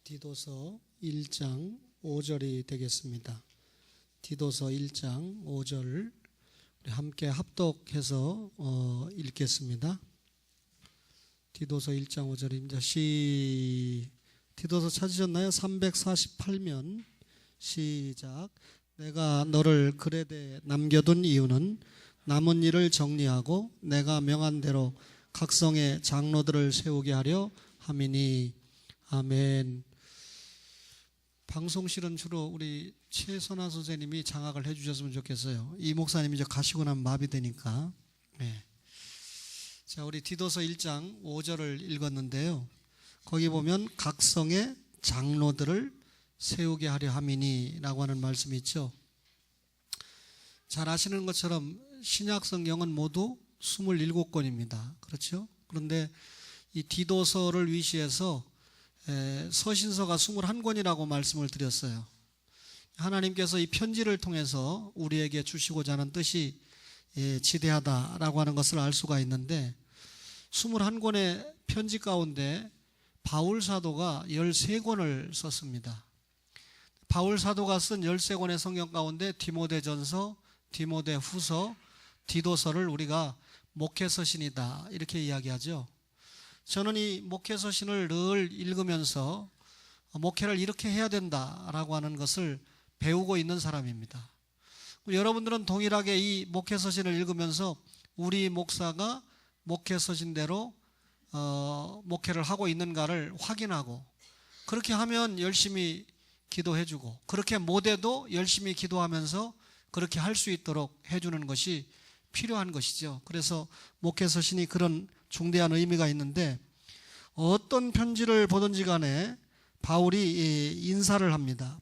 디도서 1장 5절이 되겠습니다. 디도서 1장 5절 우리 함께 합독해서 읽겠습니다. 디도서 1장 5절입니다. 디도서 찾으셨나요? 348면 시작. 내가 너를 그레데 남겨둔 이유는 남은 일을 정리하고 내가 명한 대로 각성의 장로들을 세우게 하려 함이니. 아멘. 방송실은 주로 우리 최선아 선생님이 장악을 해주셨으면 좋겠어요. 이 목사님이 이제 가시고 나면 마비되니까. 네. 자, 우리 디도서 1장 5절을 읽었는데요. 거기 보면 각성의 장로들을 세우게 하려 함이니 라고 하는 말씀이 있죠. 잘 아시는 것처럼 신약 성경은 모두 27권입니다. 그렇죠? 그런데 이 디도서를 위시해서 서신서가 21권이라고 말씀을 드렸어요. 하나님께서 이 편지를 통해서 우리에게 주시고자 하는 뜻이 지대하다라고 하는 것을 알 수가 있는데 21권의 편지 가운데 바울 사도가 13권을 썼습니다. 바울 사도가 쓴 13권의 성경 가운데 디모데전서, 디모데후서, 디도서를 우리가 목회서신이다 이렇게 이야기하죠. 저는 이 목회서신을 늘 읽으면서 목회를 이렇게 해야 된다라고 하는 것을 배우고 있는 사람입니다. 여러분들은 동일하게 이 목회서신을 읽으면서 우리 목사가 목회서신대로 목회를 하고 있는가를 확인하고, 그렇게 하면 열심히 기도해주고, 그렇게 못해도 열심히 기도하면서 그렇게 할 수 있도록 해주는 것이 필요한 것이죠. 그래서 목회서신이 그런 중대한 의미가 있는데, 어떤 편지를 보든지 간에 바울이 인사를 합니다.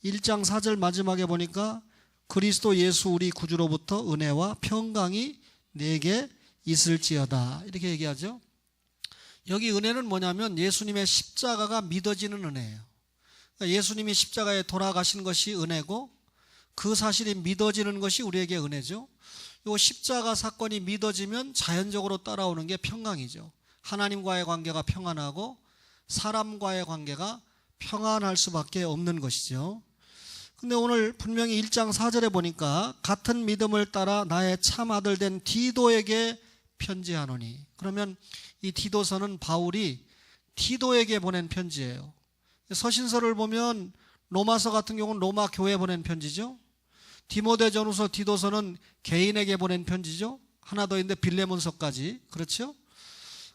1장 4절 마지막에 보니까 그리스도 예수 우리 구주로부터 은혜와 평강이 내게 있을지어다 이렇게 얘기하죠. 여기 은혜는 뭐냐면 예수님의 십자가가 믿어지는 은혜예요. 그러니까 예수님이 십자가에 돌아가신 것이 은혜고 그 사실이 믿어지는 것이 우리에게 은혜죠. 이 십자가 사건이 믿어지면 자연적으로 따라오는 게 평강이죠. 하나님과의 관계가 평안하고 사람과의 관계가 평안할 수밖에 없는 것이죠. 근데 오늘 분명히 1장 4절에 보니까 같은 믿음을 따라 나의 참 아들 된 디도에게 편지하노니, 그러면 이 디도서는 바울이 디도에게 보낸 편지예요. 서신서를 보면 로마서 같은 경우는 로마 교회에 보낸 편지죠. 디모데전후서, 디도서는 개인에게 보낸 편지죠. 하나 더 있는데 빌레몬서까지. 그렇죠?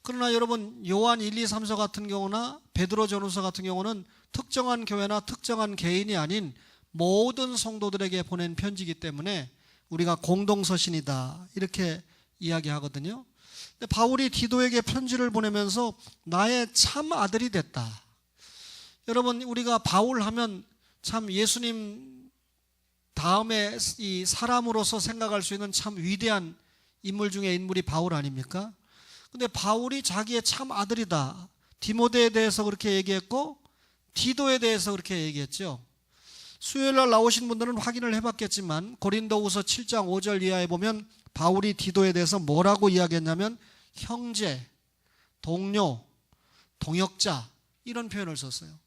그러나 여러분 요한 1, 2, 3서 같은 경우나 베드로전후서 같은 경우는 특정한 교회나 특정한 개인이 아닌 모든 성도들에게 보낸 편지이기 때문에 우리가 공동서신이다 이렇게 이야기하거든요. 근데 바울이 디도에게 편지를 보내면서 나의 참 아들이 됐다. 여러분 우리가 바울 하면 참 예수님 다음에 이 사람으로서 생각할 수 있는 참 위대한 인물 중에 인물이 바울 아닙니까? 근데 바울이 자기의 참 아들이다. 디모데에 대해서 그렇게 얘기했고 디도에 대해서 그렇게 얘기했죠. 수요일날 나오신 분들은 확인을 해봤겠지만 고린도후서 7장 5절 이하에 보면 바울이 디도에 대해서 뭐라고 이야기했냐면 형제, 동료, 동역자 이런 표현을 썼어요.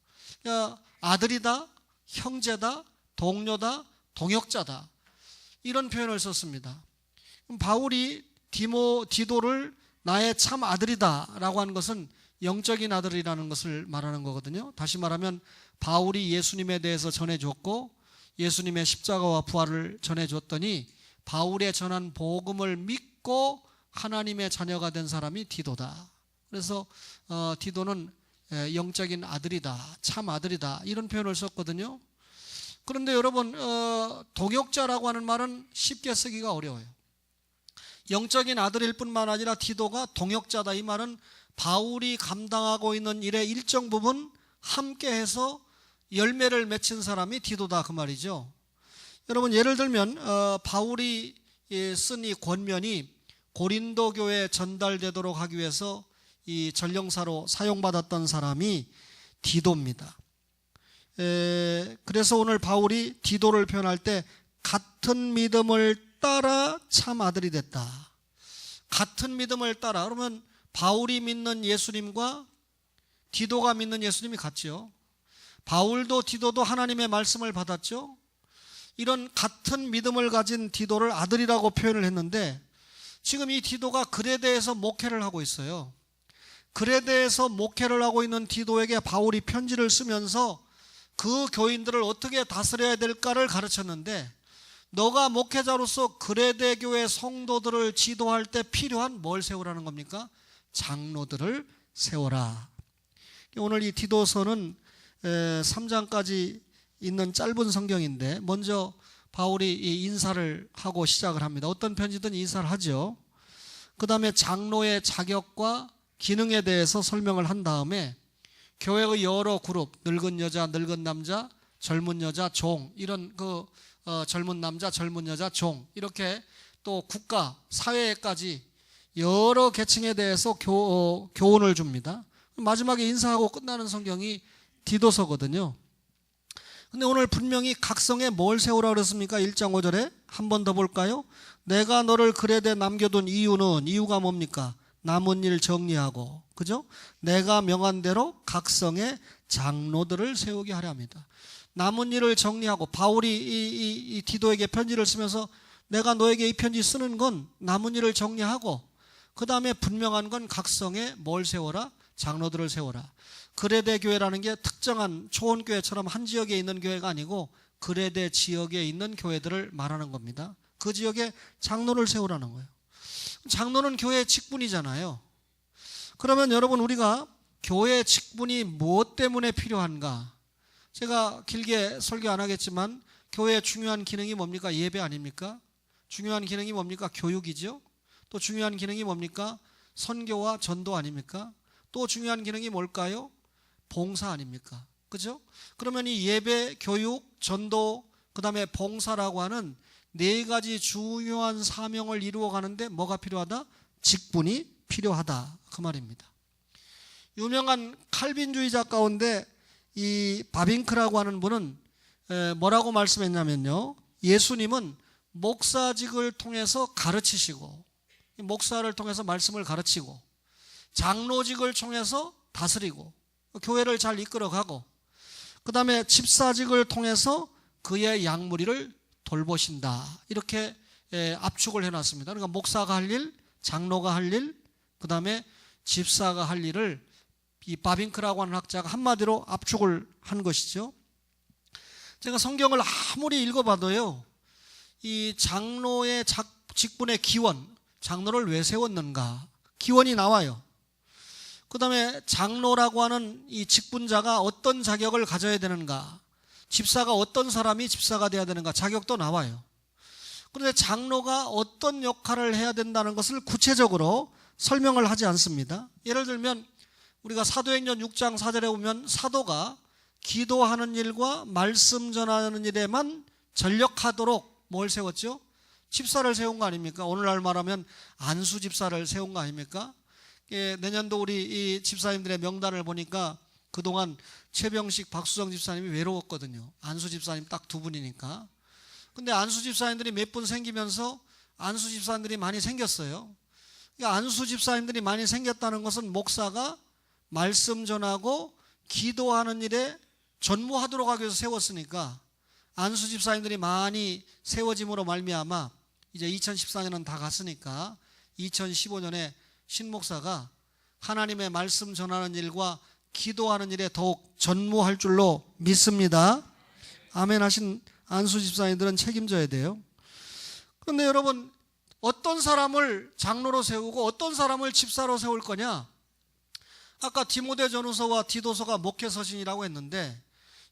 그러니까 아들이다, 형제다, 동료다, 동역자다 이런 표현을 썼습니다. 그럼 바울이 디도를 나의 참 아들이다 라고 하는 것은 영적인 아들이라는 것을 말하는 거거든요. 다시 말하면 바울이 예수님에 대해서 전해줬고 예수님의 십자가와 부활을 전해줬더니 바울의 전한 복음을 믿고 하나님의 자녀가 된 사람이 디도다. 그래서 디도는 영적인 아들이다, 참 아들이다 이런 표현을 썼거든요. 그런데 여러분 동역자라고 하는 말은 쉽게 쓰기가 어려워요. 영적인 아들일 뿐만 아니라 디도가 동역자다. 이 말은 바울이 감당하고 있는 일의 일정 부분 함께해서 열매를 맺힌 사람이 디도다 그 말이죠. 여러분 예를 들면 바울이 쓴 이 권면이 고린도 교회에 전달되도록 하기 위해서 이 전령사로 사용받았던 사람이 디도입니다. 그래서 오늘 바울이 디도를 표현할 때 같은 믿음을 따라 참 아들이 됐다. 같은 믿음을 따라. 그러면 바울이 믿는 예수님과 디도가 믿는 예수님이 같죠. 바울도 디도도 하나님의 말씀을 받았죠. 이런 같은 믿음을 가진 디도를 아들이라고 표현을 했는데, 지금 이 디도가 그레데에서 목회를 하고 있어요. 그레데에서 목회를 하고 있는 디도에게 바울이 편지를 쓰면서 그 교인들을 어떻게 다스려야 될까를 가르쳤는데, 너가 목회자로서 그레데 교회 성도들을 지도할 때 필요한 뭘 세우라는 겁니까? 장로들을 세워라. 오늘 이 디도서는 3장까지 있는 짧은 성경인데, 먼저 바울이 이 인사를 하고 시작을 합니다. 어떤 편지든 인사를 하죠. 그 다음에 장로의 자격과 기능에 대해서 설명을 한 다음에 교회의 여러 그룹, 늙은 여자, 늙은 남자, 젊은 여자, 종, 이런 젊은 남자, 젊은 여자, 종, 이렇게 또 국가, 사회까지 여러 계층에 대해서 교훈을 줍니다. 마지막에 인사하고 끝나는 성경이 디도서거든요. 근데 오늘 분명히 각성에 뭘 세우라 그랬습니까? 1장 5절에 한 번 더 볼까요? 내가 너를 그레데 남겨둔 이유가 뭡니까? 남은 일 정리하고, 그죠? 내가 명한 대로 각성의 장로들을 세우게 하려 합니다. 남은 일을 정리하고, 바울이 이 디도에게 편지를 쓰면서 내가 너에게 이 편지 쓰는 건 남은 일을 정리하고, 그 다음에 분명한 건 각성에 뭘 세워라? 장로들을 세워라. 그레데 교회라는 게 특정한 초원교회처럼 한 지역에 있는 교회가 아니고 그레데 지역에 있는 교회들을 말하는 겁니다. 그 지역에 장로를 세우라는 거예요. 장로는 교회의 직분이잖아요. 그러면 여러분, 우리가 교회 직분이 무엇 때문에 필요한가? 제가 길게 설교 안 하겠지만 교회의 중요한 기능이 뭡니까? 예배 아닙니까? 중요한 기능이 뭡니까? 교육이죠. 또 중요한 기능이 뭡니까? 선교와 전도 아닙니까? 또 중요한 기능이 뭘까요? 봉사 아닙니까? 그죠? 그러면 이 예배, 교육, 전도, 그 다음에 봉사라고 하는 네 가지 중요한 사명을 이루어 가는데 뭐가 필요하다? 직분이 필요하다, 그 말입니다. 유명한 칼빈주의자 가운데 이 바빙크라고 하는 분은 뭐라고 말씀했냐면요, 예수님은 목사직을 통해서 가르치시고, 목사를 통해서 말씀을 가르치고, 장로직을 통해서 다스리고 교회를 잘 이끌어가고, 그 다음에 집사직을 통해서 그의 양무리를 돌보신다, 이렇게 압축을 해놨습니다. 그러니까 목사가 할 일, 장로가 할 일, 그 다음에 집사가 할 일을 이 바빙크라고 하는 학자가 한마디로 압축을 한 것이죠. 제가 성경을 아무리 읽어봐도요, 이 장로의 직분의 기원, 장로를 왜 세웠는가, 기원이 나와요. 그 다음에 장로라고 하는 이 직분자가 어떤 자격을 가져야 되는가, 집사가 어떤 사람이 집사가 돼야 되는가, 자격도 나와요. 그런데 장로가 어떤 역할을 해야 된다는 것을 구체적으로 설명을 하지 않습니다. 예를 들면 우리가 사도행전 6장 4절에 보면 사도가 기도하는 일과 말씀 전하는 일에만 전력하도록 뭘 세웠죠? 집사를 세운 거 아닙니까? 오늘날 말하면 안수 집사를 세운 거 아닙니까? 내년도 우리 이 집사님들의 명단을 보니까 그동안 최병식, 박수정 집사님이 외로웠거든요. 안수 집사님 딱 두 분이니까. 근데 안수 집사님들이 몇 분 생기면서 안수 집사님들이 많이 생겼어요. 그러니까 안수 집사님들이 많이 생겼다는 것은 목사가 말씀 전하고 기도하는 일에 전무하도록 하기 위해서 세웠으니까, 안수 집사님들이 많이 세워짐으로 말미암아 이제 2014년은 다 갔으니까 2015년에 신목사가 하나님의 말씀 전하는 일과 기도하는 일에 더욱 전무할 줄로 믿습니다. 아멘 하신 안수 집사님들은 책임져야 돼요. 그런데 여러분, 어떤 사람을 장로로 세우고 어떤 사람을 집사로 세울 거냐? 아까 디모데전후서와 디도서가 목회서신이라고 했는데,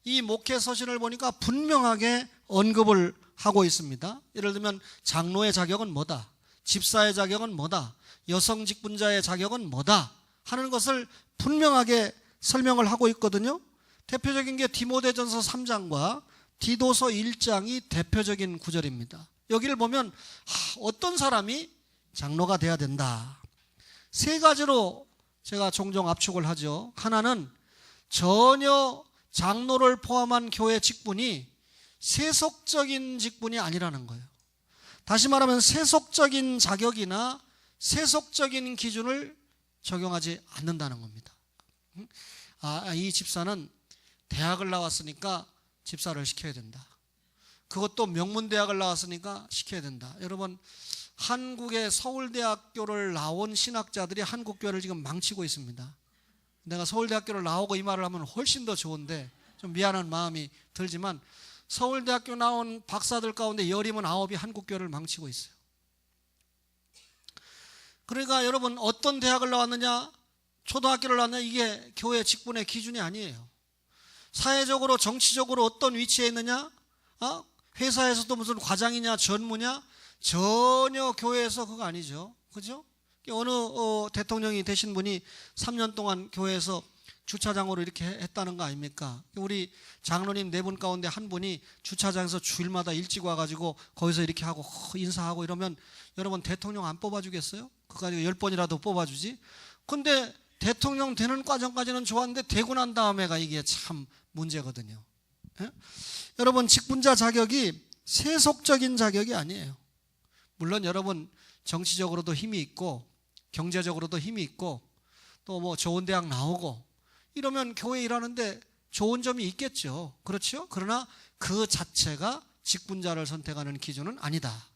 이 목회서신을 보니까 분명하게 언급을 하고 있습니다. 예를 들면 장로의 자격은 뭐다, 집사의 자격은 뭐다, 여성 직분자의 자격은 뭐다 하는 것을 분명하게 설명을 하고 있거든요. 대표적인 게 디모데전서 3장과 디도서 1장이 대표적인 구절입니다. 여기를 보면 어떤 사람이 장로가 돼야 된다, 세 가지로 제가 종종 압축을 하죠. 하나는 전혀 장로를 포함한 교회 직분이 세속적인 직분이 아니라는 거예요. 다시 말하면 세속적인 자격이나 세속적인 기준을 적용하지 않는다는 겁니다. 이 집사는 대학을 나왔으니까 집사를 시켜야 된다. 그것도 명문대학을 나왔으니까 시켜야 된다. 여러분, 한국의 서울대학교를 나온 신학자들이 한국교회를 지금 망치고 있습니다. 내가 서울대학교를 나오고 이 말을 하면 훨씬 더 좋은데 좀 미안한 마음이 들지만 서울대학교 나온 박사들 가운데 10이면 9이 한국교회를 망치고 있어요. 그러니까 여러분, 어떤 대학을 나왔느냐, 초등학교를 나왔느냐, 이게 교회 직분의 기준이 아니에요. 사회적으로, 정치적으로 어떤 위치에 있느냐, 회사에서도 무슨 과장이냐, 전무냐, 전혀 교회에서 그거 아니죠. 그죠? 어느 대통령이 되신 분이 3년 동안 교회에서 주차장으로 이렇게 했다는 거 아닙니까? 우리 장로님 4분 가운데 한 분이 주차장에서 주일마다 일찍 와가지고 거기서 이렇게 하고 인사하고 이러면 여러분, 대통령 안 뽑아주겠어요? 그거 가지고 10번이라도 뽑아주지. 근데 대통령 되는 과정까지는 좋았는데 되고 난 다음에가 이게 참 문제거든요. 예? 여러분, 직분자 자격이 세속적인 자격이 아니에요. 물론 여러분, 정치적으로도 힘이 있고 경제적으로도 힘이 있고 또 뭐 좋은 대학 나오고 이러면 교회 일하는데 좋은 점이 있겠죠. 그렇죠? 그러나 그 자체가 직분자를 선택하는 기준은 아니다.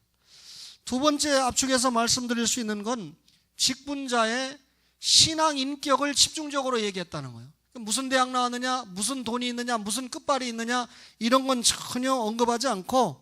두 번째 압축해서 말씀드릴 수 있는 건 직분자의 신앙 인격을 집중적으로 얘기했다는 거예요. 무슨 대학 나왔느냐, 무슨 돈이 있느냐, 무슨 끝발이 있느냐, 이런 건 전혀 언급하지 않고,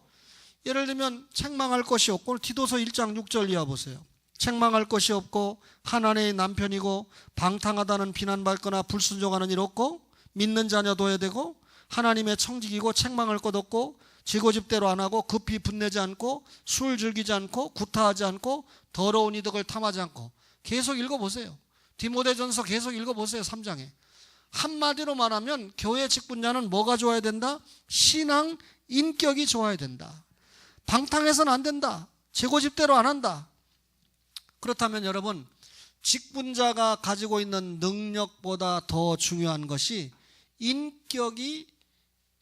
예를 들면 책망할 것이 없고, 디도서 1장 6절 이하 보세요. 책망할 것이 없고 한 아내의 남편이고 방탕하다는 비난받거나 불순종하는 일 없고 믿는 자녀 둬야 되고 하나님의 청직이고 책망할 것 없고 지고집대로 안 하고 급히 분내지 않고 술 즐기지 않고 구타하지 않고 더러운 이득을 탐하지 않고. 계속 읽어보세요. 디모데전서 계속 읽어보세요. 3장에. 한마디로 말하면 교회 직분자는 뭐가 좋아야 된다? 신앙 인격이 좋아야 된다. 방탕해서는 안 된다. 제고집대로 안 한다. 그렇다면 여러분, 직분자가 가지고 있는 능력보다 더 중요한 것이 인격이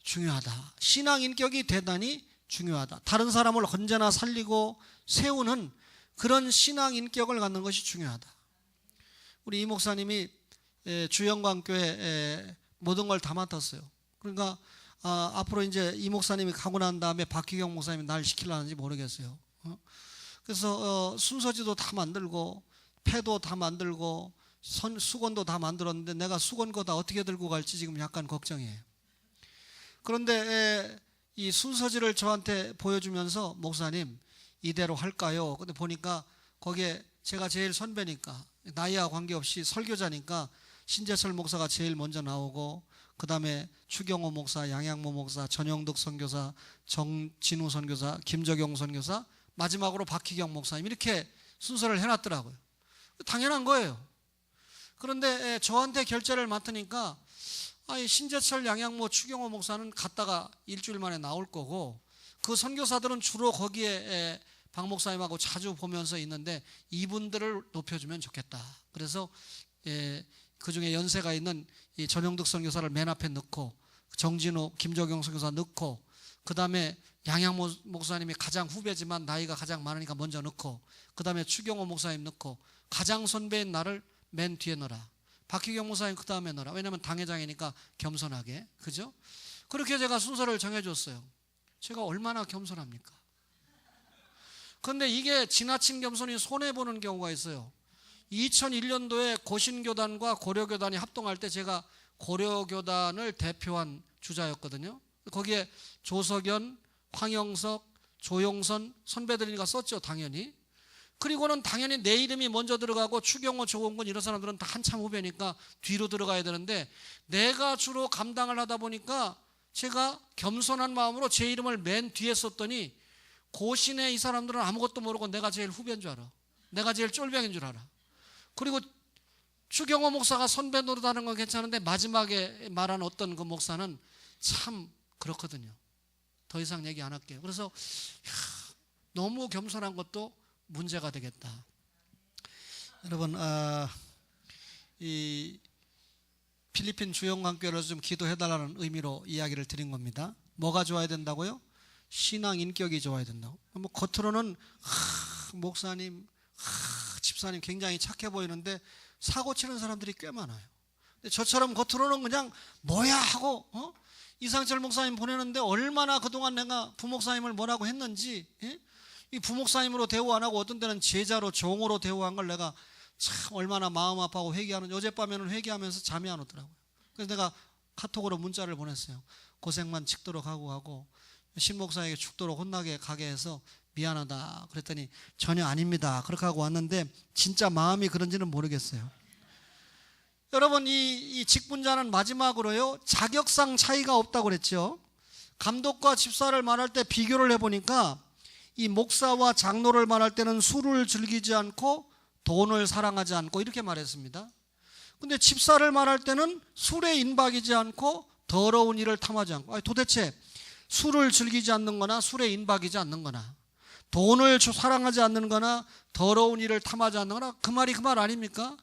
중요하다. 신앙 인격이 대단히 중요하다. 다른 사람을 언제나 살리고 세우는 그런 신앙 인격을 갖는 것이 중요하다. 우리 이 목사님이 주영광교회 모든 걸 다 맡았어요. 그러니까 앞으로 이제 이 목사님이 가고 난 다음에 박희경 목사님이 날 시키려는지 모르겠어요. 그래서 순서지도 다 만들고 패도 다 만들고 수건도 다 만들었는데 내가 수건 거 다 어떻게 들고 갈지 지금 약간 걱정이에요. 그런데 이 순서지를 저한테 보여주면서 목사님 이대로 할까요? 근데 보니까 거기에 제가 제일 선배니까 나이와 관계없이 설교자니까 신재철 목사가 제일 먼저 나오고 그 다음에 추경호 목사, 양양모 목사, 전영득 선교사, 정진우 선교사, 김적용 선교사, 마지막으로 박희경 목사님, 이렇게 순서를 해놨더라고요. 당연한 거예요. 그런데 저한테 결제를 맡으니까 신재철, 양양모, 추경호 목사는 갔다가 일주일 만에 나올 거고 그 선교사들은 주로 거기에 박 목사님하고 자주 보면서 있는데 이분들을 높여주면 좋겠다. 그래서 그 중에 연세가 있는 이 전영득 선교사를 맨 앞에 넣고 정진우, 김적용 선교사 넣고 그 다음에 양양모 목사님이 가장 후배지만 나이가 가장 많으니까 먼저 넣고 그 다음에 추경호 목사님 넣고 가장 선배인 나를 맨 뒤에 넣어라. 박희경 목사님 그 다음에 넣어라. 왜냐하면 당회장이니까 겸손하게. 그죠? 그렇게 제가 순서를 정해줬어요. 제가 얼마나 겸손합니까? 그런데 이게 지나친 겸손이 손해보는 경우가 있어요. 2001년도에 고신교단과 고려교단이 합동할 때 제가 고려교단을 대표한 주자였거든요. 거기에 조석연, 황영석, 조용선 선배들이니까 썼죠, 당연히. 그리고는 당연히 내 이름이 먼저 들어가고 추경호, 조홍근 이런 사람들은 다 한참 후배니까 뒤로 들어가야 되는데 내가 주로 감당을 하다 보니까 제가 겸손한 마음으로 제 이름을 맨 뒤에 썼더니 고신의 이 사람들은 아무것도 모르고 내가 제일 후배인 줄 알아. 내가 제일 쫄병인 줄 알아. 그리고 추경호 목사가 선배 노릇하는 건 괜찮은데 마지막에 말한 어떤 그 목사는 참 그렇거든요. 더 이상 얘기 안 할게요. 그래서 너무 겸손한 것도 문제가 되겠다. 여러분, 이 필리핀 주영광교회를 좀 기도해달라는 의미로 이야기를 드린 겁니다. 뭐가 좋아야 된다고요? 신앙 인격이 좋아야 된다고. 뭐 겉으로는 목사님, 집사님 굉장히 착해 보이는데 사고 치는 사람들이 꽤 많아요. 근데 저처럼 겉으로는 그냥 뭐야 하고 이상철 목사님 보내는데 얼마나 그동안 내가 부목사님을 뭐라고 했는지, 이 부목사님으로 대우 안 하고 어떤 때는 제자로 종으로 대우한 걸 내가 참 얼마나 마음 아파하고 회개하는, 어젯밤에는 회개하면서 잠이 안 오더라고요. 그래서 내가 카톡으로 문자를 보냈어요. 고생만 치도록 하고 신 목사에게 죽도록 혼나게 가게 해서 미안하다 그랬더니 전혀 아닙니다 그렇게 하고 왔는데 진짜 마음이 그런지는 모르겠어요. 여러분, 이 직분자는 마지막으로요, 자격상 차이가 없다고 그랬죠. 감독과 집사를 말할 때 비교를 해보니까 이 목사와 장로를 말할 때는 술을 즐기지 않고 돈을 사랑하지 않고 이렇게 말했습니다. 근데 집사를 말할 때는 술에 인박이지 않고 더러운 일을 탐하지 않고, 아니 도대체 술을 즐기지 않는 거나 술에 인박이지 않는 거나 돈을 사랑하지 않는 거나 더러운 일을 탐하지 않는 거나 그 말이 그 말 아닙니까?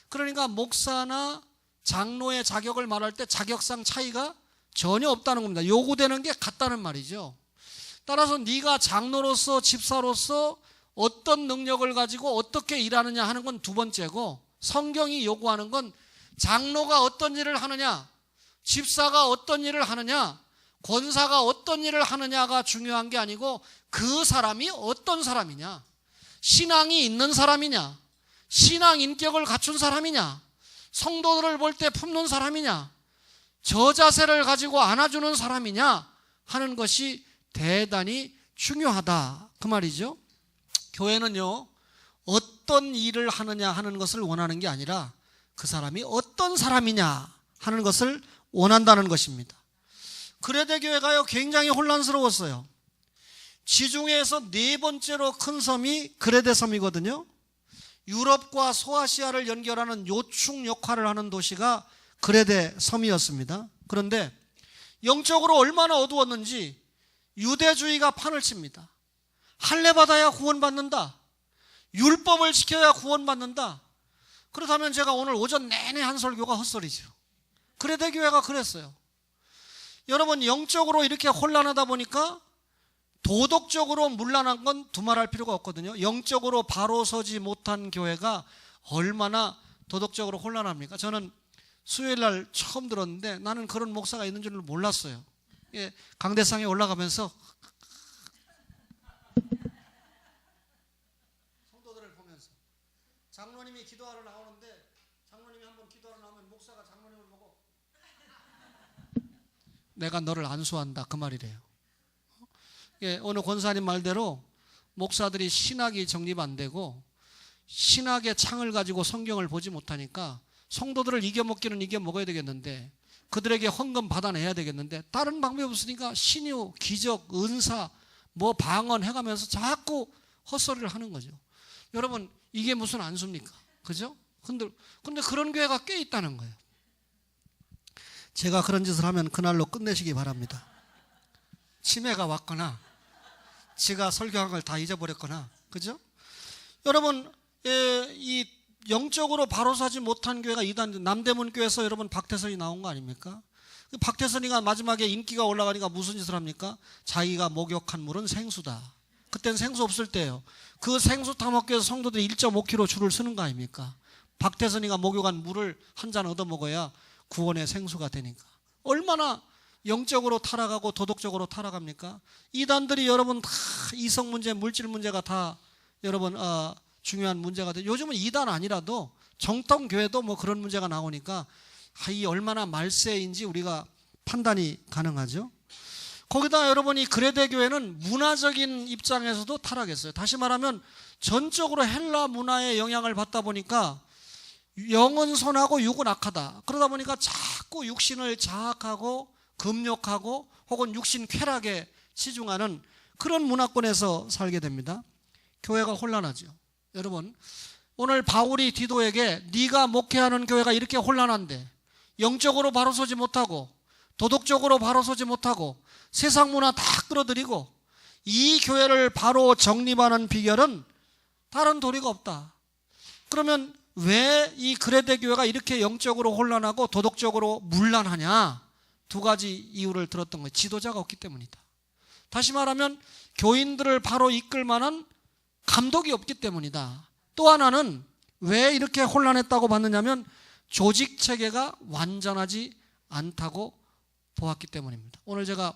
그러니까 목사나 장로의 자격을 말할 때 자격상 차이가 전혀 없다는 겁니다. 요구되는 게 같다는 말이죠. 따라서 네가 장로로서 집사로서 어떤 능력을 가지고 어떻게 일하느냐 하는 건 두 번째고, 성경이 요구하는 건 장로가 어떤 일을 하느냐, 집사가 어떤 일을 하느냐, 권사가 어떤 일을 하느냐가 중요한 게 아니고 그 사람이 어떤 사람이냐, 신앙이 있는 사람이냐, 신앙 인격을 갖춘 사람이냐, 성도들을 볼 때 품는 사람이냐, 저자세를 가지고 안아주는 사람이냐 하는 것이 대단히 중요하다 그 말이죠. 교회는요, 어떤 일을 하느냐 하는 것을 원하는 게 아니라 그 사람이 어떤 사람이냐 하는 것을 원한다는 것입니다. 그레데 교회가요 굉장히 혼란스러웠어요. 지중해에서 네 번째로 큰 섬이 그레데 섬이거든요. 유럽과 소아시아를 연결하는 요충 역할을 하는 도시가 그레데 섬이었습니다. 그런데 영적으로 얼마나 어두웠는지 유대주의가 판을 칩니다. 할례 받아야 구원받는다, 율법을 지켜야 구원받는다. 그렇다면 제가 오늘 오전 내내 한 설교가 헛소리죠. 그레데 교회가 그랬어요. 여러분, 영적으로 이렇게 혼란하다 보니까 도덕적으로 문란한 건 두말할 필요가 없거든요. 영적으로 바로 서지 못한 교회가 얼마나 도덕적으로 혼란합니까? 저는 수요일 날 처음 들었는데 나는 그런 목사가 있는 줄 몰랐어요. 강대상에 올라가면서 성도들을 보면서 장로님이 기도하러 나오는데 장로님이 한번 기도하러 나오면 목사가 장로님을 보고 내가 너를 안수한다 그 말이래요. 어느 권사님 말대로 목사들이 신학이 정립 안 되고 신학의 창을 가지고 성경을 보지 못하니까 성도들을 이겨먹기는 이겨먹어야 되겠는데 그들에게 헌금 받아내야 되겠는데 다른 방법이 없으니까 신유, 기적, 은사, 뭐 방언 해가면서 자꾸 헛소리를 하는 거죠. 여러분, 이게 무슨 안수입니까? 그죠? 근데 그런 교회가 꽤 있다는 거예요. 제가 그런 짓을 하면 그날로 끝내시기 바랍니다. 치매가 왔거나 지가 설교한 걸 다 잊어버렸거나, 그죠? 여러분, 이 영적으로 바로 서지 못한 교회가 이단, 남대문 교회에서 여러분 박태선이 나온 거 아닙니까? 박태선이가 마지막에 인기가 올라가니까 무슨 짓을 합니까? 자기가 목욕한 물은 생수다. 그때는 생수 없을 때예요. 그 생수 타먹기 위해서 성도들이 1.5km 줄을 서는 거 아닙니까? 박태선이가 목욕한 물을 한 잔 얻어 먹어야 구원의 생수가 되니까. 얼마나 영적으로 타락하고 도덕적으로 타락합니까? 이단들이 여러분 다 이성 문제, 물질 문제가 다 여러분 중요한 문제가 돼요. 요즘은 이단 아니라도 정통 교회도 뭐 그런 문제가 나오니까 이 얼마나 말세인지 우리가 판단이 가능하죠. 거기다 여러분이 그레데 교회는 문화적인 입장에서도 타락했어요. 다시 말하면 전적으로 헬라 문화의 영향을 받다 보니까 영은 선하고 육은 악하다. 그러다 보니까 자꾸 육신을 자학하고 금욕하고 혹은 육신 쾌락에 치중하는 그런 문화권에서 살게 됩니다. 교회가 혼란하죠. 여러분, 오늘 바울이 디도에게 네가 목회하는 교회가 이렇게 혼란한데 영적으로 바로 서지 못하고 도덕적으로 바로 서지 못하고 세상 문화 다 끌어들이고 이 교회를 바로 정립하는 비결은 다른 도리가 없다. 그러면 왜 이 그레데 교회가 이렇게 영적으로 혼란하고 도덕적으로 문란하냐? 두 가지 이유를 들었던 거예요. 지도자가 없기 때문이다. 다시 말하면 교인들을 바로 이끌 만한 감독이 없기 때문이다. 또 하나는 왜 이렇게 혼란했다고 봤느냐면 조직 체계가 완전하지 않다고 보았기 때문입니다. 오늘 제가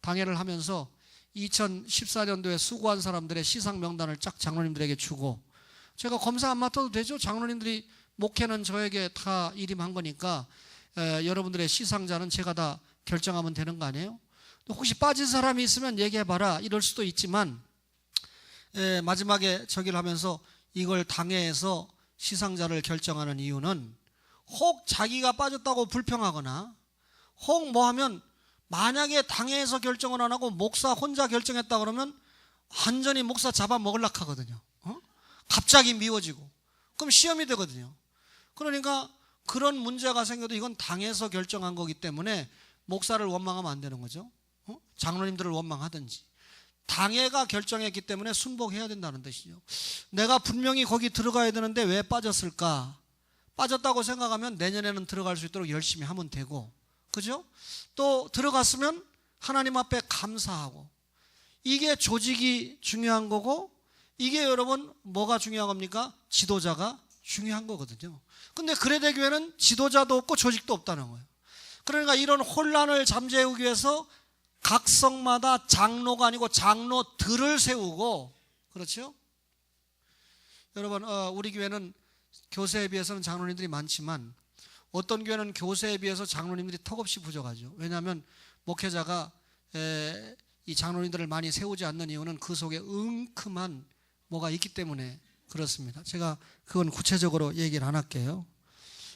강해를 하면서 2014년도에 수고한 사람들의 시상 명단을 쫙 장로님들에게 주고, 제가 검사 안 맡아도 되죠? 장로님들이 목회는 저에게 다 일임한 거니까 여러분들의 시상자는 제가 다 결정하면 되는 거 아니에요? 혹시 빠진 사람이 있으면 얘기해봐라 이럴 수도 있지만, 마지막에 저기를 하면서 이걸 당회에서 시상자를 결정하는 이유는, 혹 자기가 빠졌다고 불평하거나 혹 뭐 하면, 만약에 당회에서 결정을 안 하고 목사 혼자 결정했다 그러면 완전히 목사 잡아먹으려고 하거든요. 갑자기 미워지고 그럼 시험이 되거든요. 그러니까 그런 문제가 생겨도 이건 당에서 결정한 거기 때문에 목사를 원망하면 안 되는 거죠. 장로님들을 원망하든지. 당회가 결정했기 때문에 순복해야 된다는 뜻이죠. 내가 분명히 거기 들어가야 되는데 왜 빠졌을까? 빠졌다고 생각하면 내년에는 들어갈 수 있도록 열심히 하면 되고, 그죠? 또 들어갔으면 하나님 앞에 감사하고, 이게 조직이 중요한 거고, 이게 여러분 뭐가 중요한 겁니까? 지도자가 중요한 거거든요. 근데 그레데 교회는 지도자도 없고 조직도 없다는 거예요. 그러니까 이런 혼란을 잠재우기 위해서 각 성마다 장로가 아니고 장로들을 세우고, 그렇죠? 여러분, 우리 교회는 교세에 비해서는 장로님들이 많지만 어떤 교회는 교세에 비해서 장로님들이 턱없이 부족하죠. 왜냐하면 목회자가 이 장로님들을 많이 세우지 않는 이유는 그 속에 은큼한 뭐가 있기 때문에 그렇습니다. 제가 그건 구체적으로 얘기를 안 할게요.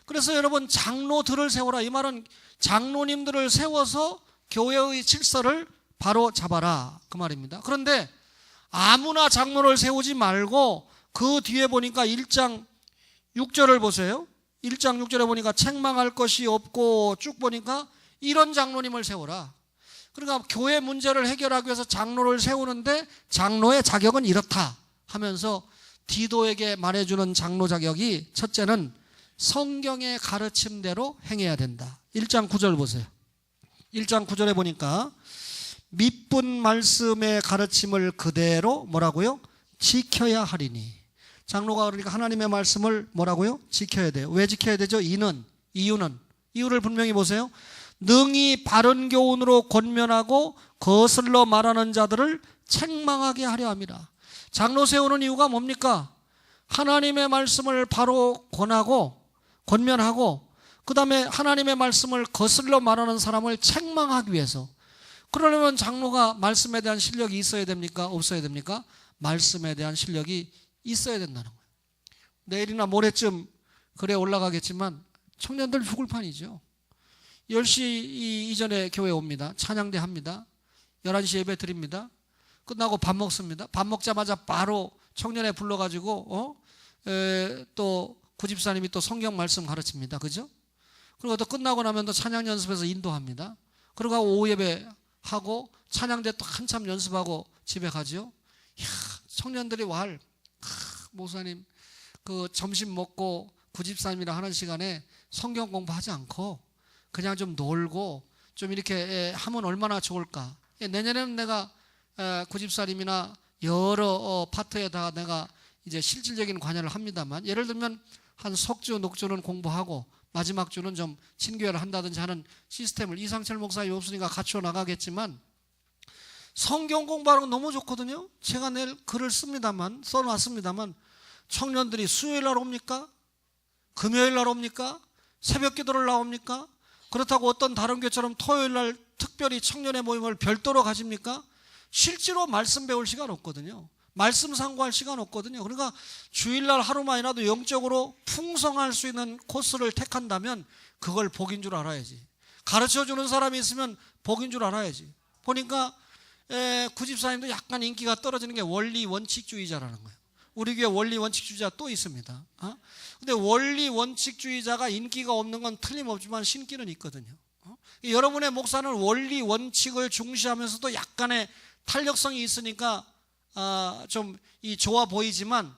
그래서 여러분, 장로들을 세워라. 이 말은 장로님들을 세워서 교회의 질서를 바로 잡아라, 그 말입니다. 그런데 아무나 장로를 세우지 말고 그 뒤에 보니까 1장 6절을 보세요. 1장 6절에 보니까 책망할 것이 없고 쭉 보니까 이런 장로님을 세워라. 그러니까 교회 문제를 해결하기 위해서 장로를 세우는데 장로의 자격은 이렇다 하면서 디도에게 말해주는 장로 자격이, 첫째는 성경의 가르침대로 행해야 된다. 1장 9절 보세요. 1장 9절에 보니까 밑분 말씀의 가르침을 그대로 뭐라고요? 지켜야 하리니. 장로가 그러니까 하나님의 말씀을 뭐라고요? 지켜야 돼요. 왜 지켜야 되죠? 이유를 분명히 보세요. 능히 바른 교훈으로 권면하고 거슬러 말하는 자들을 책망하게 하려 함이라. 장로 세우는 이유가 뭡니까? 하나님의 말씀을 바로 권면하고 그 다음에 하나님의 말씀을 거슬러 말하는 사람을 책망하기 위해서. 그러려면 장로가 말씀에 대한 실력이 있어야 됩니까? 없어야 됩니까? 말씀에 대한 실력이 있어야 된다는 거예요. 내일이나 모레쯤 글에 올라가겠지만 청년들 죽을 판이죠. 10시 이전에 교회 옵니다. 찬양대 합니다. 11시 예배 드립니다. 끝나고 밥 먹습니다. 밥 먹자마자 바로 청년회 불러가지고 또 구집사님이 또 성경 말씀 가르칩니다. 그죠? 그리고 또 끝나고 나면 또 찬양 연습해서 인도합니다. 그리고 오후 예배 하고 찬양대 또 한참 연습하고 집에 가죠. 이야, 청년들이 목사님 그 점심 먹고 구집사님이랑 하는 시간에 성경 공부하지 않고 그냥 좀 놀고 좀 이렇게 하면 얼마나 좋을까. 내년에는 내가 구집사님이나 여러 파트에다 내가 이제 실질적인 관여를 합니다만, 예를 들면 한 석주, 녹주는 공부하고 마지막 주는 좀 친교회를 한다든지 하는 시스템을 이상철 목사님이 없으니까 갖추어 나가겠지만, 성경 공부하는 건 너무 좋거든요. 제가 내일 글을 써놨습니다만 청년들이 수요일 날 옵니까? 금요일 날 옵니까? 새벽 기도를 나옵니까? 그렇다고 어떤 다른 교회처럼 토요일 날 특별히 청년의 모임을 별도로 가집니까? 실제로 말씀 배울 시간 없거든요. 말씀 상고할 시간 없거든요. 그러니까 주일날 하루만이라도 영적으로 풍성할 수 있는 코스를 택한다면 그걸 복인 줄 알아야지. 가르쳐주는 사람이 있으면 복인 줄 알아야지. 보니까 구집사님도 약간 인기가 떨어지는 게 원리 원칙주의자라는 거예요. 우리 교회 원리 원칙주의자 또 있습니다. 근데 원리 원칙주의자가 인기가 없는 건 틀림없지만 신기는 있거든요. 여러분의 목사는 원리 원칙을 중시하면서도 약간의 탄력성이 있으니까 좀 좋아 보이지만,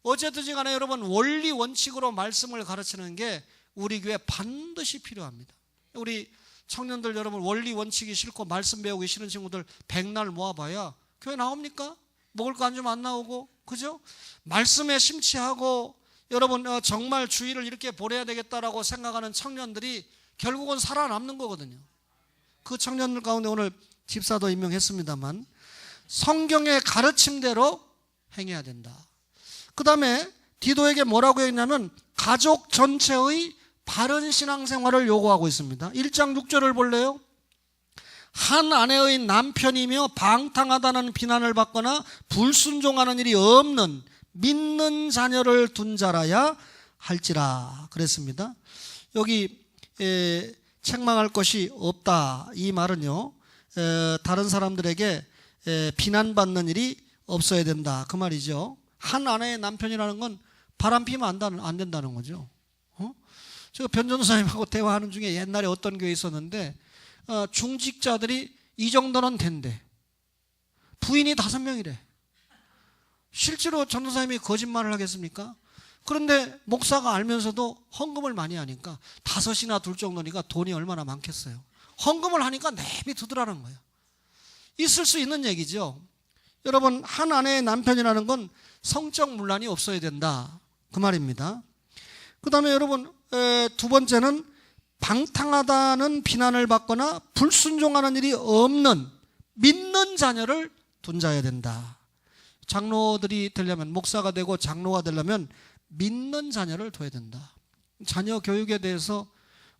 어쨌든지 간에 여러분, 원리 원칙으로 말씀을 가르치는 게 우리 교회에 반드시 필요합니다. 우리 청년들 여러분, 원리 원칙이 싫고 말씀 배우기 싫은 친구들 100날 모아봐야 교회 나옵니까? 먹을 거 안 주면 안 나오고, 그죠? 말씀에 심취하고 여러분 정말 주일을 이렇게 보내야 되겠다라고 생각하는 청년들이 결국은 살아남는 거거든요. 그 청년들 가운데 오늘 집사도 임명했습니다만 성경의 가르침대로 행해야 된다. 그 다음에 디도에게 뭐라고 했냐면 가족 전체의 바른 신앙생활을 요구하고 있습니다. 1장 6절을 볼래요? 한 아내의 남편이며 방탕하다는 비난을 받거나 불순종하는 일이 없는 믿는 자녀를 둔 자라야 할지라 그랬습니다. 여기 책망할 것이 없다 이 말은요, 다른 사람들에게 비난받는 일이 없어야 된다 그 말이죠. 한 아내의 남편이라는 건 바람 피면 안 된다는 거죠. 제가 변전사님하고 대화하는 중에 옛날에 어떤 교회에 있었는데 중직자들이 이 정도는 된대. 부인이 5명이래. 실제로 전도사님이 거짓말을 하겠습니까? 그런데 목사가 알면서도 헌금을 많이 하니까 5이나 둘 정도니까 돈이 얼마나 많겠어요. 헌금을 하니까 내비두더라는 거예요. 있을 수 있는 얘기죠. 여러분 한 아내의 남편이라는 건 성적 문란이 없어야 된다 그 말입니다. 그 다음에 여러분 두 번째는 방탕하다는 비난을 받거나 불순종하는 일이 없는 믿는 자녀를 둔 자여야 된다. 장로들이 되려면, 목사가 되고 장로가 되려면 믿는 자녀를 둬야 된다. 자녀 교육에 대해서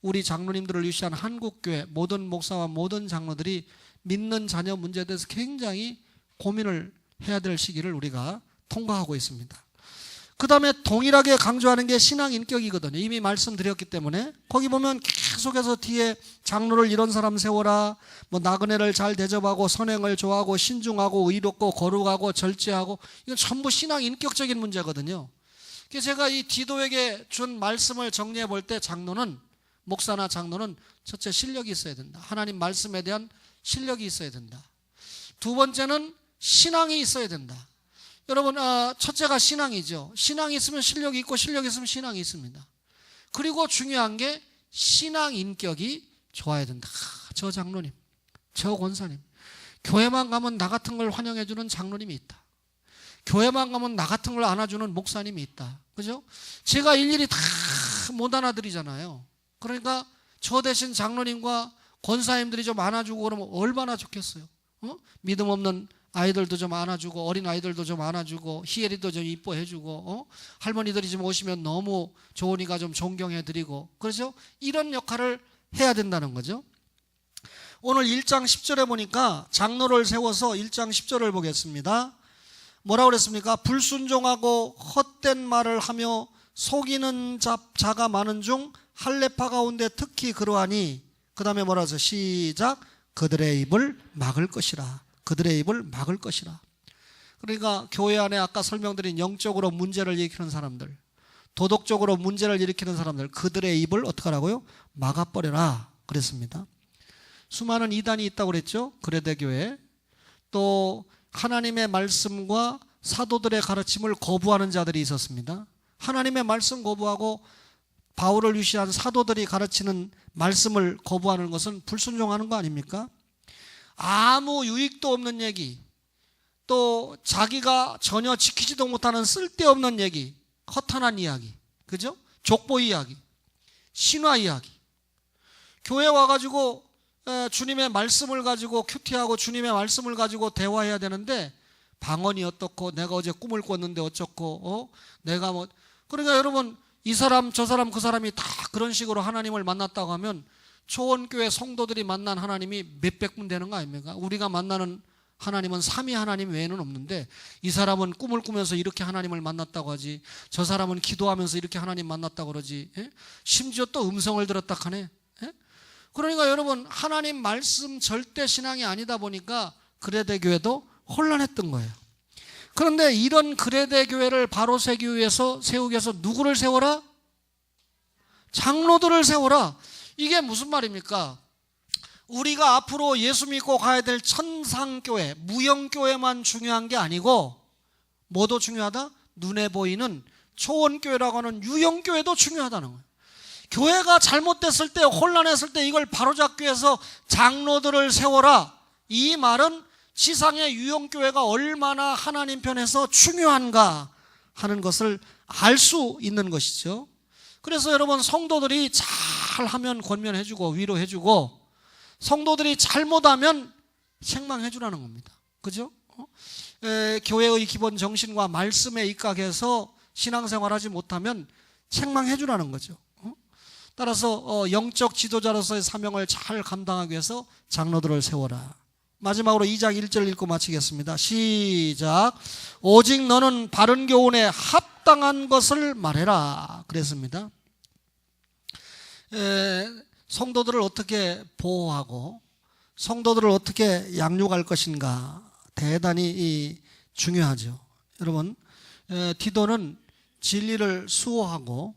우리 장로님들을 위시한 한국교회 모든 목사와 모든 장로들이 믿는 자녀 문제에 대해서 굉장히 고민을 해야 될 시기를 우리가 통과하고 있습니다. 그 다음에 동일하게 강조하는 게 신앙 인격이거든요. 이미 말씀드렸기 때문에 거기 보면 계속해서 뒤에 장로를 이런 사람 세워라, 뭐 나그네를 잘 대접하고 선행을 좋아하고 신중하고 의롭고 거룩하고 절제하고, 이건 전부 신앙 인격적인 문제거든요. 그래서 제가 이 디도에게 준 말씀을 정리해 볼 때 장로는, 목사나 장로는 첫째 실력이 있어야 된다. 하나님 말씀에 대한 실력이 있어야 된다. 두 번째는 신앙이 있어야 된다. 여러분 첫째가 신앙이죠. 신앙이 있으면 실력이 있고 실력이 있으면 신앙이 있습니다. 그리고 중요한 게 신앙 인격이 좋아야 된다. 저 장로님, 저 권사님, 교회만 가면 나 같은 걸 환영해 주는 장로님이 있다. 교회만 가면 나 같은 걸 안아주는 목사님이 있다. 그죠? 제가 일일이 다 못 안아드리잖아요. 그러니까 저 대신 장로님과 권사님들이 좀 안아주고 그러면 얼마나 좋겠어요. 믿음 없는 아이들도 좀 안아주고 어린 아이들도 좀 안아주고 희애리도 좀 이뻐해주고 할머니들이 좀 오시면 너무 좋으니까 좀 존경해드리고, 그렇죠? 이런 역할을 해야 된다는 거죠. 오늘 1장 10절에 보니까 장로를 세워서 1장 10절을 보겠습니다. 뭐라고 그랬습니까? 불순종하고 헛된 말을 하며 속이는 자가 많은 중 할례파 가운데 특히 그러하니, 그 다음에 뭐라 해서 시작, 그들의 입을 막을 것이라. 그들의 입을 막을 것이라. 그러니까 교회 안에 아까 설명드린 영적으로 문제를 일으키는 사람들, 도덕적으로 문제를 일으키는 사람들, 그들의 입을 어떻게 하라고요? 막아버려라 그랬습니다. 수많은 이단이 있다고 그랬죠. 그레데 교회. 또 하나님의 말씀과 사도들의 가르침을 거부하는 자들이 있었습니다. 하나님의 말씀 거부하고 바울을 위시한 사도들이 가르치는 말씀을 거부하는 것은 불순종하는 거 아닙니까? 아무 유익도 없는 얘기, 또 자기가 전혀 지키지도 못하는 쓸데없는 얘기, 허탄한 이야기, 그죠? 족보 이야기, 신화 이야기. 교회 와가지고 주님의 말씀을 가지고 큐티하고 주님의 말씀을 가지고 대화해야 되는데 방언이 어떻고 내가 어제 꿈을 꿨는데 어쩌고 내가 뭐, 그러니까 여러분 이 사람 저 사람 그 사람이 다 그런 식으로 하나님을 만났다고 하면 초원교회 성도들이 만난 하나님이 몇백 분 되는 거 아닙니까? 우리가 만나는 하나님은 삼위 하나님 외에는 없는데 이 사람은 꿈을 꾸면서 이렇게 하나님을 만났다고 하지, 저 사람은 기도하면서 이렇게 하나님 만났다고 그러지, 심지어 또 음성을 들었다 하네. 그러니까 여러분 하나님 말씀 절대 신앙이 아니다 보니까 그레데 교회도 혼란했던 거예요. 그런데 이런 그레데 교회를 바로 세우기 위해서 누구를 세워라? 장로들을 세워라. 이게 무슨 말입니까? 우리가 앞으로 예수 믿고 가야 될 천상교회, 무형교회만 중요한 게 아니고 뭐도 중요하다? 눈에 보이는 초원교회라고 하는 유형교회도 중요하다는 거예요. 교회가 잘못됐을 때, 혼란했을 때 이걸 바로잡기 위해서 장로들을 세워라. 이 말은 지상의 유형교회가 얼마나 하나님 편에서 중요한가 하는 것을 알 수 있는 것이죠. 그래서 여러분 성도들이 잘하면 권면해주고 위로해주고 성도들이 잘못하면 책망해주라는 겁니다. 그죠? 교회의 기본 정신과 말씀에 입각해서 신앙생활하지 못하면 책망해주라는 거죠. 따라서 영적 지도자로서의 사명을 잘 감당하기 위해서 장로들을 세워라. 마지막으로 2장 1절 읽고 마치겠습니다. 시작. 오직 너는 바른 교훈에 합당한 것을 말해라. 그랬습니다. 성도들을 어떻게 보호하고 성도들을 어떻게 양육할 것인가 대단히 중요하죠. 여러분, 디도는 진리를 수호하고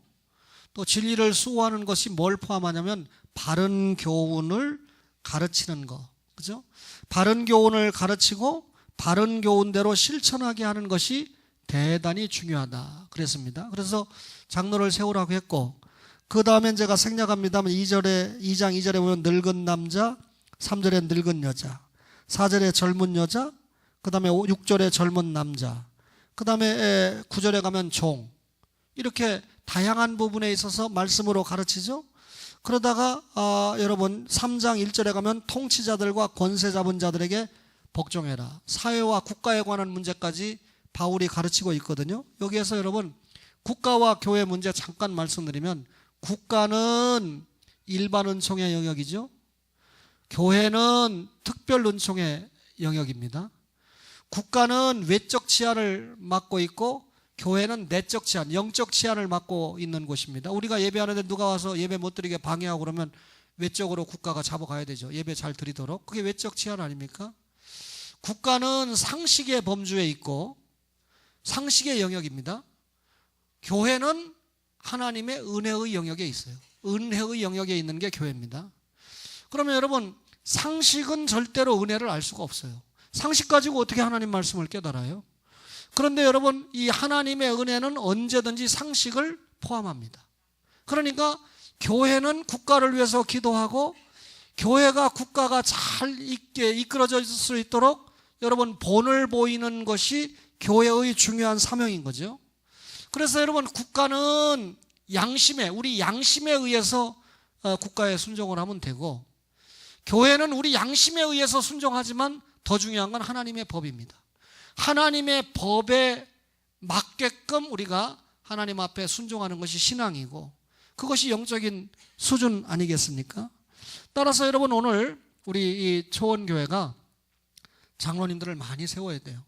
또 진리를 수호하는 것이 뭘 포함하냐면 바른 교훈을 가르치는 거. 그죠? 바른 교훈을 가르치고 바른 교훈대로 실천하게 하는 것이 대단히 중요하다 그랬습니다. 그래서 장로를 세우라고 했고 그 다음엔 제가 생략합니다만 2장 2절에 보면 늙은 남자, 3절에 늙은 여자, 4절에 젊은 여자, 그 다음에 6절에 젊은 남자, 그 다음에 9절에 가면 종, 이렇게 다양한 부분에 있어서 말씀으로 가르치죠. 그러다가 여러분 3장 1절에 가면 통치자들과 권세 잡은 자들에게 복종해라. 사회와 국가에 관한 문제까지 바울이 가르치고 있거든요. 여기에서 여러분 국가와 교회 문제 잠깐 말씀드리면 국가는 일반 은총의 영역이죠. 교회는 특별 은총의 영역입니다. 국가는 외적 치안을 맡고 있고 교회는 내적 치안, 영적 치안을 맡고 있는 곳입니다. 우리가 예배하는데 누가 와서 예배 못 드리게 방해하고 그러면 외적으로 국가가 잡아가야 되죠. 예배 잘 드리도록. 그게 외적 치안 아닙니까? 국가는 상식의 범주에 있고 상식의 영역입니다. 교회는 하나님의 은혜의 영역에 있어요. 은혜의 영역에 있는 게 교회입니다. 그러면 여러분 상식은 절대로 은혜를 알 수가 없어요. 상식 가지고 어떻게 하나님 말씀을 깨달아요? 그런데 여러분 이 하나님의 은혜는 언제든지 상식을 포함합니다. 그러니까 교회는 국가를 위해서 기도하고 교회가 국가가 잘 있게 이끌어질 수 있도록 여러분 본을 보이는 것이 교회의 중요한 사명인 거죠. 그래서 여러분 국가는 우리 양심에 의해서 국가에 순종을 하면 되고 교회는 우리 양심에 의해서 순종하지만 더 중요한 건 하나님의 법입니다. 하나님의 법에 맞게끔 우리가 하나님 앞에 순종하는 것이 신앙이고 그것이 영적인 수준 아니겠습니까? 따라서 여러분 오늘 우리 이 초원교회가 장로님들을 많이 세워야 돼요.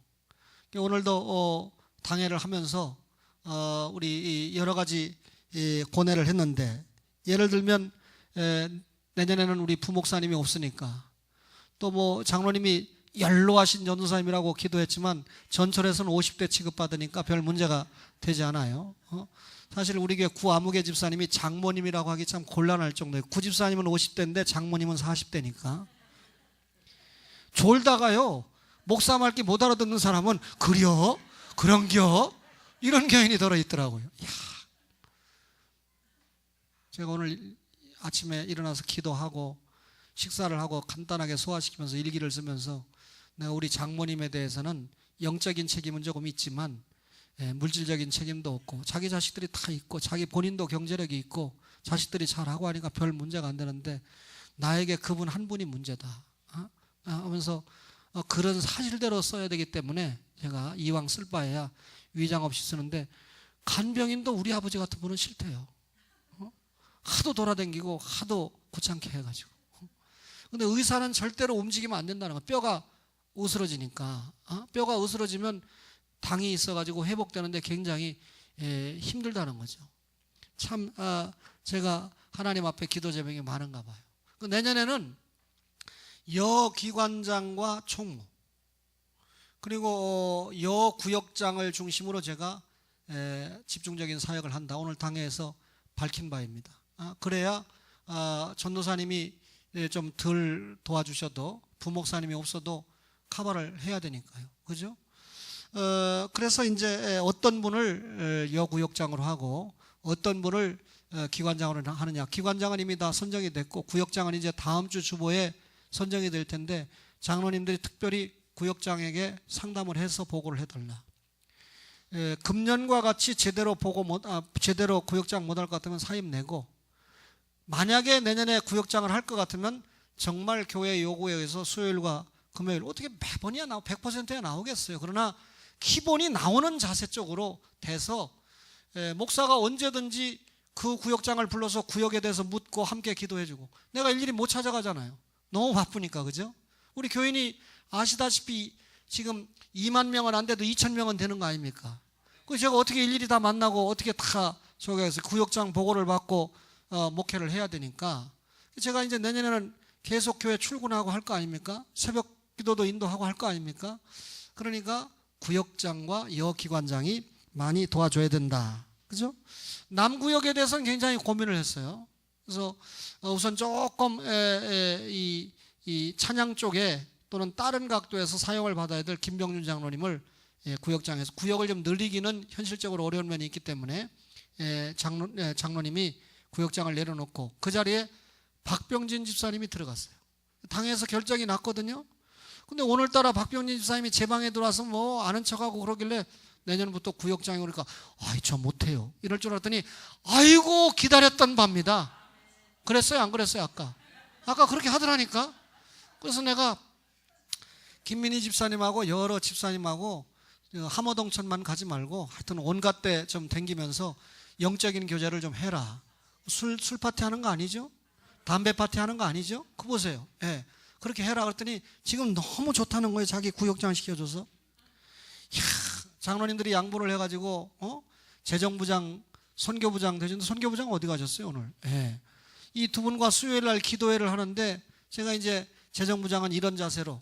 오늘도 당회를 하면서 우리 여러 가지 고뇌를 했는데 예를 들면 내년에는 우리 부목사님이 없으니까 또 뭐 장로님이 연로하신 전도사님이라고 기도했지만 전철에서는 50대 취급받으니까 별 문제가 되지 않아요. 사실 우리 교회 구아무개 집사님이 장모님이라고 하기 참 곤란할 정도예요. 구집사님은 50대인데 장모님은 40대니까 졸다가요 목사 말기 못 알아듣는 사람은 그려? 그런겨? 이런 교인이 들어있더라고요. 이야. 제가 오늘 아침에 일어나서 기도하고 식사를 하고 간단하게 소화시키면서 일기를 쓰면서 내가 우리 장모님에 대해서는 영적인 책임은 조금 있지만 물질적인 책임도 없고 자기 자식들이 다 있고 자기 본인도 경제력이 있고 자식들이 잘하고 하니까 별 문제가 안 되는데 나에게 그분 한 분이 문제다 하면서 그런 사실대로 써야 되기 때문에 제가 이왕 쓸 바에야 위장 없이 쓰는데 간병인도 우리 아버지 같은 분은 싫대요. 하도 돌아다니고 하도 귀찮게 해가지고. 근데 의사는 절대로 움직이면 안 된다는 거예요. 뼈가 으스러지니까. 뼈가 으스러지면 당이 있어가지고 회복되는데 굉장히 힘들다는 거죠. 참 제가 하나님 앞에 기도 제목이 많은가 봐요. 내년에는 여기관장과 총무 그리고 여구역장을 중심으로 제가 집중적인 사역을 한다. 오늘 당회에서 밝힌 바입니다. 그래야 전도사님이 좀 덜 도와주셔도 부목사님이 없어도 커버를 해야 되니까요. 그죠? 그래서 이제 어떤 분을 여구역장으로 하고 어떤 분을 기관장으로 하느냐. 기관장은 이미 다 선정이 됐고 구역장은 이제 다음 주 주보에 선정이 될 텐데 장로님들이 특별히 구역장에게 상담을 해서 보고를 해달라. 금년과 같이 제대로 제대로 구역장 못 할 것 같으면 사임 내고, 만약에 내년에 구역장을 할 것 같으면 정말 교회 요구에 의해서 수요일과 금요일 어떻게 매번이야 100%야 나오겠어요. 그러나 기본이 나오는 자세 쪽으로 돼서 목사가 언제든지 그 구역장을 불러서 구역에 대해서 묻고 함께 기도해주고, 내가 일일이 못 찾아가잖아요. 너무 바쁘니까. 그죠? 우리 교인이 아시다시피 지금 2만 명은 안 돼도 2천 명은 되는 거 아닙니까? 그 제가 어떻게 일일이 다 만나고 어떻게 다 저기에서 구역장 보고를 받고 목회를 해야 되니까, 제가 이제 내년에는 계속 교회 출근하고 할 거 아닙니까? 새벽 기도도 인도하고 할 거 아닙니까? 그러니까 구역장과 여기관장이 많이 도와줘야 된다. 그죠? 남구역에 대해서는 굉장히 고민을 했어요. 그래서 우선 조금 이 찬양 쪽에 또는 다른 각도에서 사용을 받아야 될 김병준 장로님을 구역장에서, 구역을 좀 늘리기는 현실적으로 어려운 면이 있기 때문에 장로님이 구역장을 내려놓고 그 자리에 박병진 집사님이 들어갔어요. 당에서 결정이 났거든요. 근데 오늘따라 박병진 집사님이 제 방에 들어와서 뭐 아는 척하고 그러길래 내년부터 구역장이 오니까 아이 저 못해요 이럴 줄 알았더니 아이고 기다렸던 밤입니다. 그랬어요 안 그랬어요? 아까 그렇게 하더라니까. 그래서 내가 김민희 집사님하고 여러 집사님하고 함어동천만 가지 말고 하여튼 온갖 데 좀 댕기면서 영적인 교제를 좀 해라. 술 파티 하는 거 아니죠? 담배 파티 하는 거 아니죠? 그거 보세요. 예. 그렇게 해라 그랬더니 지금 너무 좋다는 거예요. 자기 구역장 시켜줘서. 이야, 장로님들이 양보를 해가지고 재정부장, 선교부장 되셨는데 선교부장 어디 가셨어요 오늘? 예. 이 두 분과 수요일 날 기도회를 하는데 제가 이제 재정부장은 이런 자세로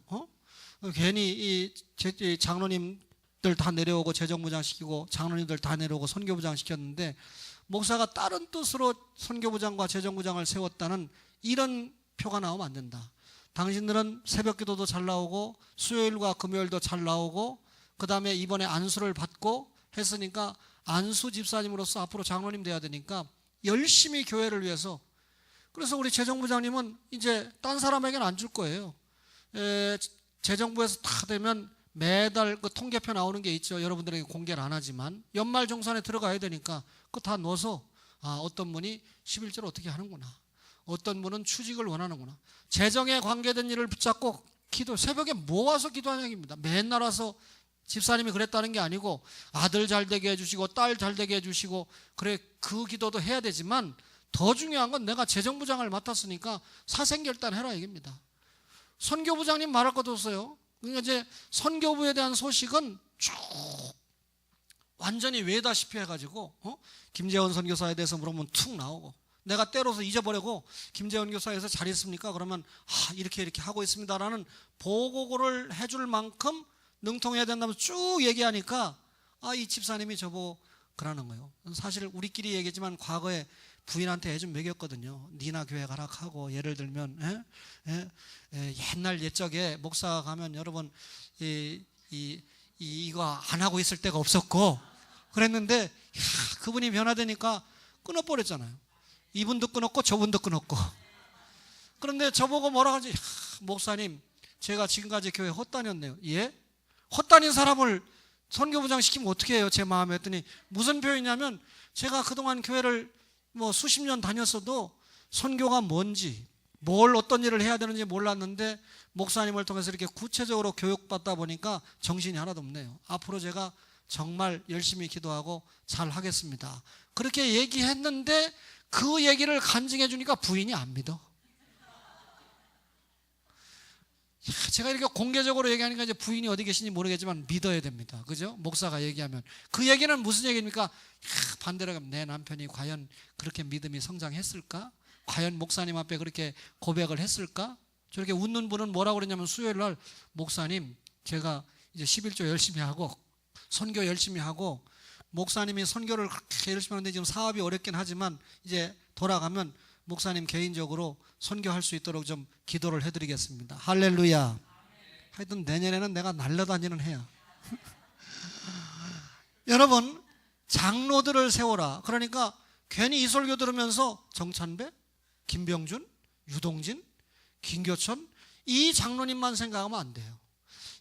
괜히 이 장로님들 다 내려오고 재정부장 시키고 장로님들 다 내려오고 선교부장 시켰는데, 목사가 다른 뜻으로 선교부장과 재정부장을 세웠다는 이런 표가 나오면 안 된다. 당신들은 새벽 기도도 잘 나오고 수요일과 금요일도 잘 나오고 그 다음에 이번에 안수를 받고 했으니까 안수 집사님으로서 앞으로 장로님 돼야 되니까 열심히 교회를 위해서. 그래서 우리 재정부장님은 이제 딴 사람에게는 안 줄 거예요. 재정부에서 다 되면 매달 그 통계표 나오는 게 있죠. 여러분들에게 공개를 안 하지만 연말정산에 들어가야 되니까 그거 다 넣어서 어떤 분이 11조를 어떻게 하는구나, 어떤 분은 취직을 원하는구나, 재정에 관계된 일을 붙잡고 새벽에 모아서 기도하는 얘기입니다. 맨날 와서 집사님이 그랬다는 게 아니고 아들 잘 되게 해주시고 딸 잘 되게 해주시고 그래 그 기도도 해야 되지만 더 중요한 건 내가 재정부장을 맡았으니까 사생결단해라 얘기입니다. 선교부장님 말할 것도 없어요. 그러니까 이제 선교부에 대한 소식은 쭉 완전히 외다시피 해가지고 김재원 선교사에 대해서 물어보면 툭 나오고, 내가 때로서 잊어버리고 김재원 교사에서 잘 있습니까? 그러면 이렇게 하고 있습니다라는 보고를 해줄 만큼 능통해야 된다면서 쭉 얘기하니까 이 집사님이 저보고 그러는 거예요. 사실 우리끼리 얘기했지만 과거에 부인한테 애 좀 먹였거든요. 니나 교회 가라 하고, 예를 들면 옛날 옛적에 목사 가면 여러분 이거 안 하고 있을 때가 없었고 그랬는데 그분이 변화되니까 끊어버렸잖아요. 이분도 끊었고 저분도 끊었고. 그런데 저보고 뭐라 하지? 목사님 제가 지금까지 교회 헛다녔네요. 예? 헛다닌 사람을 선교부장 시키면 어떻게 해요? 제 마음에. 했더니 무슨 표현이냐면, 제가 그동안 교회를 뭐 수십 년 다녔어도 선교가 뭔지 어떤 일을 해야 되는지 몰랐는데 목사님을 통해서 이렇게 구체적으로 교육받다 보니까 정신이 하나도 없네요. 앞으로 제가 정말 열심히 기도하고 잘 하겠습니다. 그렇게 얘기했는데 그 얘기를 간증해 주니까 부인이 안 믿어. 제가 이렇게 공개적으로 얘기하니까 이제 부인이 어디 계신지 모르겠지만 믿어야 됩니다. 그죠? 목사가 얘기하면. 그 얘기는 무슨 얘기입니까? 반대로 가면 내 남편이 과연 그렇게 믿음이 성장했을까? 과연 목사님 앞에 그렇게 고백을 했을까? 저렇게 웃는 분은 뭐라고 그러냐면 수요일 날 목사님 제가 이제 11조 열심히 하고 선교 열심히 하고, 목사님이 선교를 그렇게 열심히 하는데 지금 사업이 어렵긴 하지만 이제 돌아가면 목사님 개인적으로 선교할 수 있도록 좀 기도를 해드리겠습니다. 할렐루야. 하여튼 내년에는 내가 날려다니는 해야. 여러분, 장로들을 세워라. 그러니까 괜히 이 설교 들으면서 정찬배, 김병준, 유동진, 김교천 이 장로님만 생각하면 안 돼요.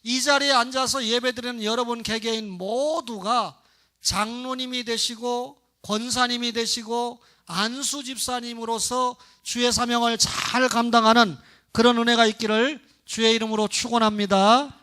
이 자리에 앉아서 예배드리는 여러분 개개인 모두가 장로님이 되시고 권사님이 되시고 안수 집사님으로서 주의 사명을 잘 감당하는 그런 은혜가 있기를 주의 이름으로 축원합니다.